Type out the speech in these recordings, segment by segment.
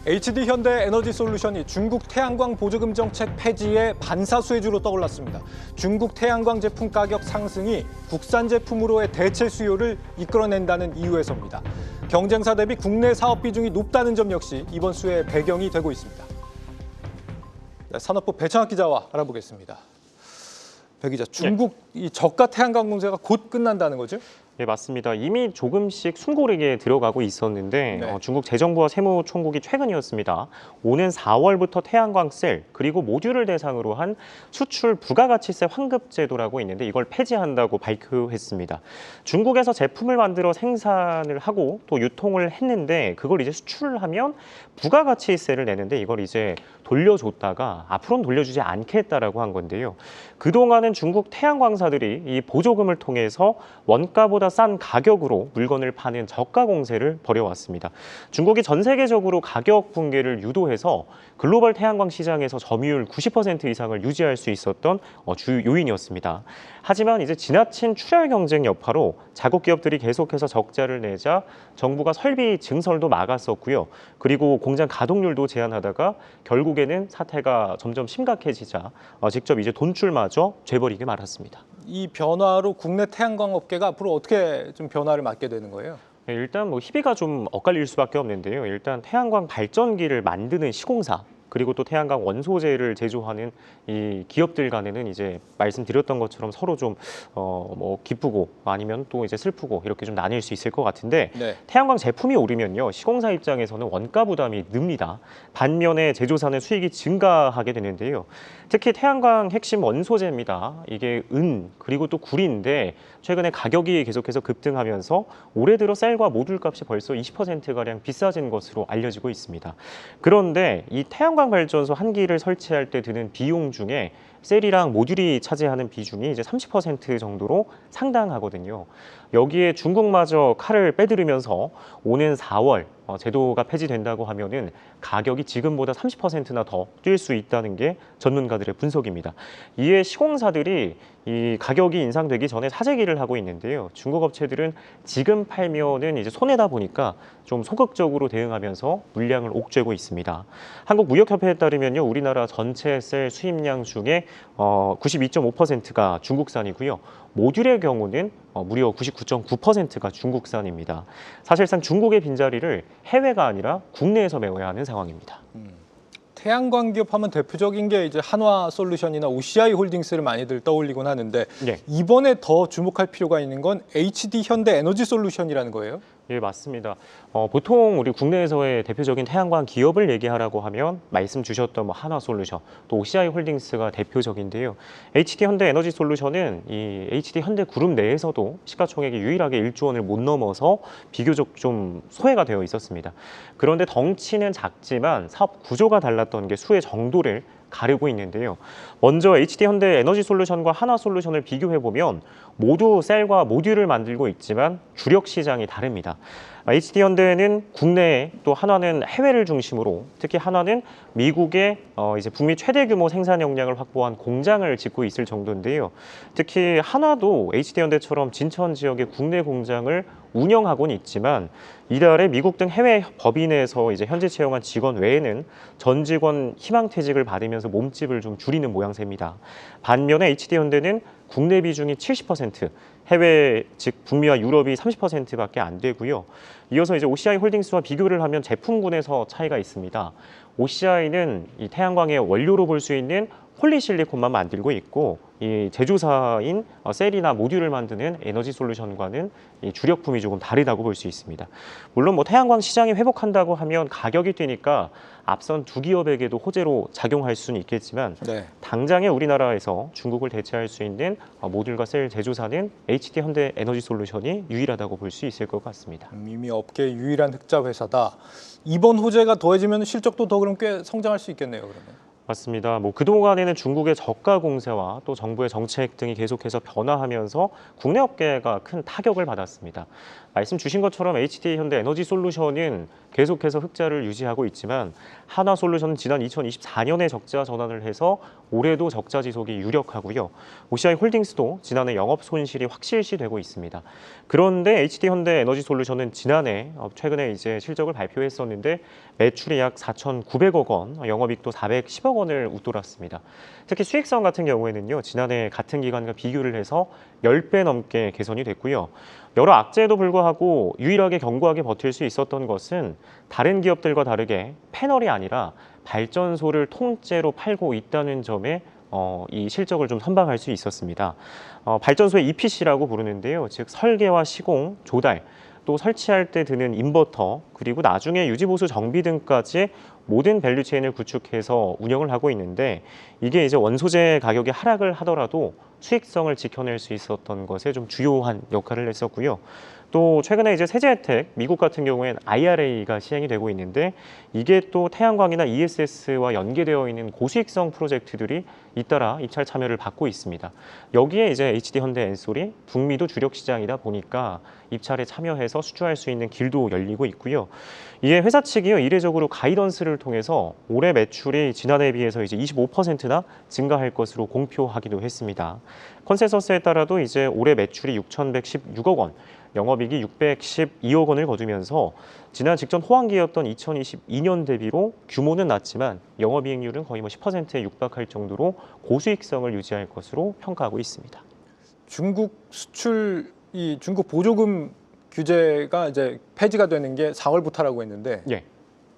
HD 현대 에너지솔루션이 중국 태양광 보조금 정책 폐지의 반사수혜주로 떠올랐습니다. 중국 태양광 제품 가격 상승이 국산 제품으로의 대체 수요를 이끌어낸다는 이유에서입니다. 경쟁사 대비 국내 사업 비중이 높다는 점 역시 이번 수혜의 배경이 되고 있습니다. 네, 산업부 배창학 기자와 알아보겠습니다. 배 기자, 중국 이 저가 태양광 공세가 곧 끝난다는 거죠? 네, 맞습니다. 이미 조금씩 숨고르게 들어가고 있었는데 네. 중국 재정부와 세무총국이 최근이었습니다. 오는 4월부터 태양광 셀 그리고 모듈을 대상으로 한 수출 부가가치세 환급 제도라고 있는데 이걸 폐지한다고 발표했습니다. 중국에서 제품을 만들어 생산을 하고 또 유통을 했는데 그걸 이제 수출을 하면 부가가치세를 내는데 이걸 이제 돌려줬다가 앞으로는 돌려주지 않겠다라고 한 건데요. 그동안은 중국 태양광사들이 이 보조금을 통해서 원가보다 싼 가격으로 물건을 파는 저가 공세를 벌여왔습니다. 중국이 전 세계적으로 가격 붕괴를 유도해서 글로벌 태양광 시장에서 점유율 90% 이상을 유지할 수 있었던 주 요인이었습니다. 하지만 이제 지나친 출혈 경쟁 여파로 자국 기업들이 계속해서 적자를 내자 정부가 설비 증설도 막았었고요. 그리고 공장 가동률도 제한하다가 결국에는 사태가 점점 심각해지자 직접 이제 돈줄마저 죄버리게 말았습니다. 이 변화로 국내 태양광 업계가 앞으로 어떻게 좀 변화를 맞게 되는 거예요? 네, 일단 뭐 희비가 좀 엇갈릴 수밖에 없는데요. 일단 태양광 발전기를 만드는 시공사 그리고 또 태양광 원소재를 제조하는 이 기업들 간에는 이제 말씀드렸던 것처럼 서로 좀 뭐 기쁘고 아니면 또 이제 슬프고 이렇게 좀 나뉠 수 있을 것 같은데 네. 태양광 제품이 오르면요 시공사 입장에서는 원가 부담이 늡니다. 반면에 제조사는 수익이 증가하게 되는데요. 특히 태양광 핵심 원소재입니다. 이게 은 그리고 또 구리인데 최근에 가격이 계속해서 급등하면서 올해 들어 셀과 모듈 값이 벌써 20%가량 비싸진 것으로 알려지고 있습니다. 그런데 이 태양광 발전소 한 기를 설치할 때 드는 비용 중에 셀이랑 모듈이 차지하는 비중이 이제 30% 정도로 상당하거든요. 여기에 중국마저 칼을 빼들으면서 오는 4월 제도가 폐지된다고 하면은 가격이 지금보다 30%나 더 뛸 수 있다는 게 전문가들의 분석입니다. 이에 시공사들이 이 가격이 인상되기 전에 사재기를 하고 있는데요. 중국 업체들은 지금 팔면은 이제 손해다 보니까 좀 소극적으로 대응하면서 물량을 옥죄고 있습니다. 한국무역협회에 따르면요, 우리나라 전체 셀 수입량 중에 92.5%가 중국산이고요. 모듈의 경우는 무려 99.9%가 중국산입니다. 사실상 중국의 빈자리를 해외가 아니라 국내에서 메워야 하는 상황입니다. 태양광 기업 하면 대표적인 게 이제 한화솔루션이나 OCI 홀딩스를 많이들 떠올리곤 하는데 네. 이번에 더 주목할 필요가 있는 건 HD 현대 에너지솔루션이라는 거예요? 예, 맞습니다. 보통 우리 국내에서의 대표적인 태양광 기업을 얘기하라고 하면 말씀 주셨던 뭐 한화솔루션, 또 OCI 홀딩스가 대표적인데요. HD 현대 에너지솔루션은 이 HD 현대 그룹 내에서도 시가총액이 유일하게 1조 원을 못 넘어서 비교적 좀 소외가 되어 있었습니다. 그런데 덩치는 작지만 사업 구조가 달랐던 게 수혜 정도를 가르고 있는데요. 먼저 HD 현대 에너지솔루션과 한화솔루션을 비교해보면 모두 셀과 모듈을 만들고 있지만 주력 시장이 다릅니다. HD 현대는 국내에 또 한화는 해외를 중심으로 특히 한화는 미국에 이제 북미 최대 규모 생산 역량을 확보한 공장을 짓고 있을 정도인데요. 특히 한화도 HD 현대처럼 진천 지역의 국내 공장을 운영하고는 있지만 이달에 미국 등 해외 법인에서 이제 현재 채용한 직원 외에는 전 직원 희망퇴직을 받으면서 몸집을 좀 줄이는 모양새입니다. 반면에 HD 현대는 국내 비중이 70%, 해외 즉 북미와 유럽이 30%밖에 안 되고요. 이어서 이제 OCI 홀딩스와 비교를 하면 제품군에서 차이가 있습니다. OCI는 이 태양광의 원료로 볼 수 있는 폴리실리콘만 만들고 있고 이 제조사인 셀이나 모듈을 만드는 에너지솔루션과는 이 주력품이 조금 다르다고 볼 수 있습니다. 물론 뭐 태양광 시장이 회복한다고 하면 가격이 뛰니까 앞선 두 기업에게도 호재로 작용할 수는 있겠지만 네. 당장에 우리나라에서 중국을 대체할 수 있는 모듈과 셀 제조사는 HD 현대 에너지솔루션이 유일하다고 볼 수 있을 것 같습니다. 이미 업계 유일한 흑자 회사다. 이번 호재가 더해지면 실적도 더 그럼 꽤 성장할 수 있겠네요, 그러면. 맞습니다. 뭐 그동안에는 중국의 저가 공세와 또 정부의 정책 등이 계속해서 변화하면서 국내 업계가 큰 타격을 받았습니다. 말씀 주신 것처럼 HD 현대 에너지 솔루션은 계속해서 흑자를 유지하고 있지만 한화솔루션은 지난 2024년에 적자 전환을 해서 올해도 적자 지속이 유력하고요. OCI 홀딩스도 지난해 영업 손실이 확실시되고 있습니다. 그런데 HD 현대 에너지 솔루션은 지난해 최근에 이제 실적을 발표했었는데 매출이 약 4,900억 원, 영업이익도 410억 원을 웃돌았습니다. 특히 수익성 같은 경우에는요, 지난해 같은 기간과 비교를 해서 10배 넘게 개선이 됐고요. 여러 악재에도 불구하고 유일하게 견고하게 버틸 수 있었던 것은 다른 기업들과 다르게 패널이 아니라 발전소를 통째로 팔고 있다는 점에 이 실적을 좀 선방할 수 있었습니다. 발전소의 EPC라고 부르는데요. 즉 설계와 시공, 조달, 또 설치할 때 드는 인버터, 그리고 나중에 유지보수 정비 등까지 모든 밸류체인을 구축해서 운영을 하고 있는데 이게 이제 원소재 가격이 하락을 하더라도 수익성을 지켜낼 수 있었던 것에 좀 주요한 역할을 했었고요. 또 최근에 이제 세제 혜택, 미국 같은 경우엔 IRA가 시행이 되고 있는데 이게 또 태양광이나 ESS와 연계되어 있는 고수익성 프로젝트들이 잇따라 입찰 참여를 받고 있습니다. 여기에 이제 HD 현대 엔솔이 북미도 주력 시장이다 보니까 입찰에 참여해서 수주할 수 있는 길도 열리고 있고요. 이에 회사 측이요 이례적으로 가이던스를 통해서 올해 매출이 지난해에 비해서 이제 25%나 증가할 것으로 공표하기도 했습니다. 컨센서스에 따라도 이제 올해 매출이 6,116억 원, 영업이익이 612억 원을 거두면서 지난 직전 호황기였던 2022년 대비로 규모는 낮지만 영업이익률은 거의 10%에 육박할 정도로 고수익성을 유지할 것으로 평가하고 있습니다. 중국 수출 이 중국 보조금 규제가 이제 폐지가 되는 게 4월부터라고 했는데 예.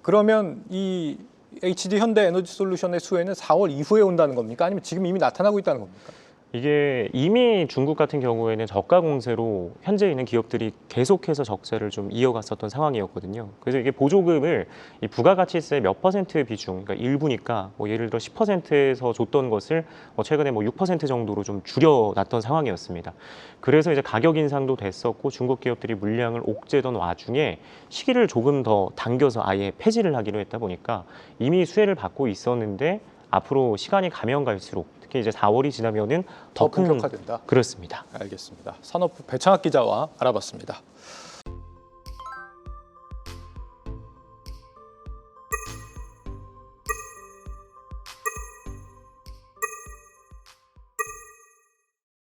그러면 이 HD 현대 에너지 솔루션의 수혜는 4월 이후에 온다는 겁니까? 아니면 지금 이미 나타나고 있다는 겁니까? 이게 이미 중국 같은 경우에는 저가 공세로 현재 있는 기업들이 계속해서 적자를 좀 이어갔었던 상황이었거든요. 그래서 이게 보조금을 이 부가가치세 몇 퍼센트 비중, 그러니까 일부니까 뭐 예를 들어 10%에서 줬던 것을 최근에 6% 정도로 좀 줄여놨던 상황이었습니다. 그래서 이제 가격 인상도 됐었고 중국 기업들이 물량을 옥죄던 와중에 시기를 조금 더 당겨서 아예 폐지를 하기로 했다 보니까 이미 수혜를 받고 있었는데 앞으로 시간이 가면 갈수록 특히 이제 4월이 지나면은 더 더 큰 본격화된다. 그렇습니다. 알겠습니다. 산업부 배창학 기자와 알아봤습니다.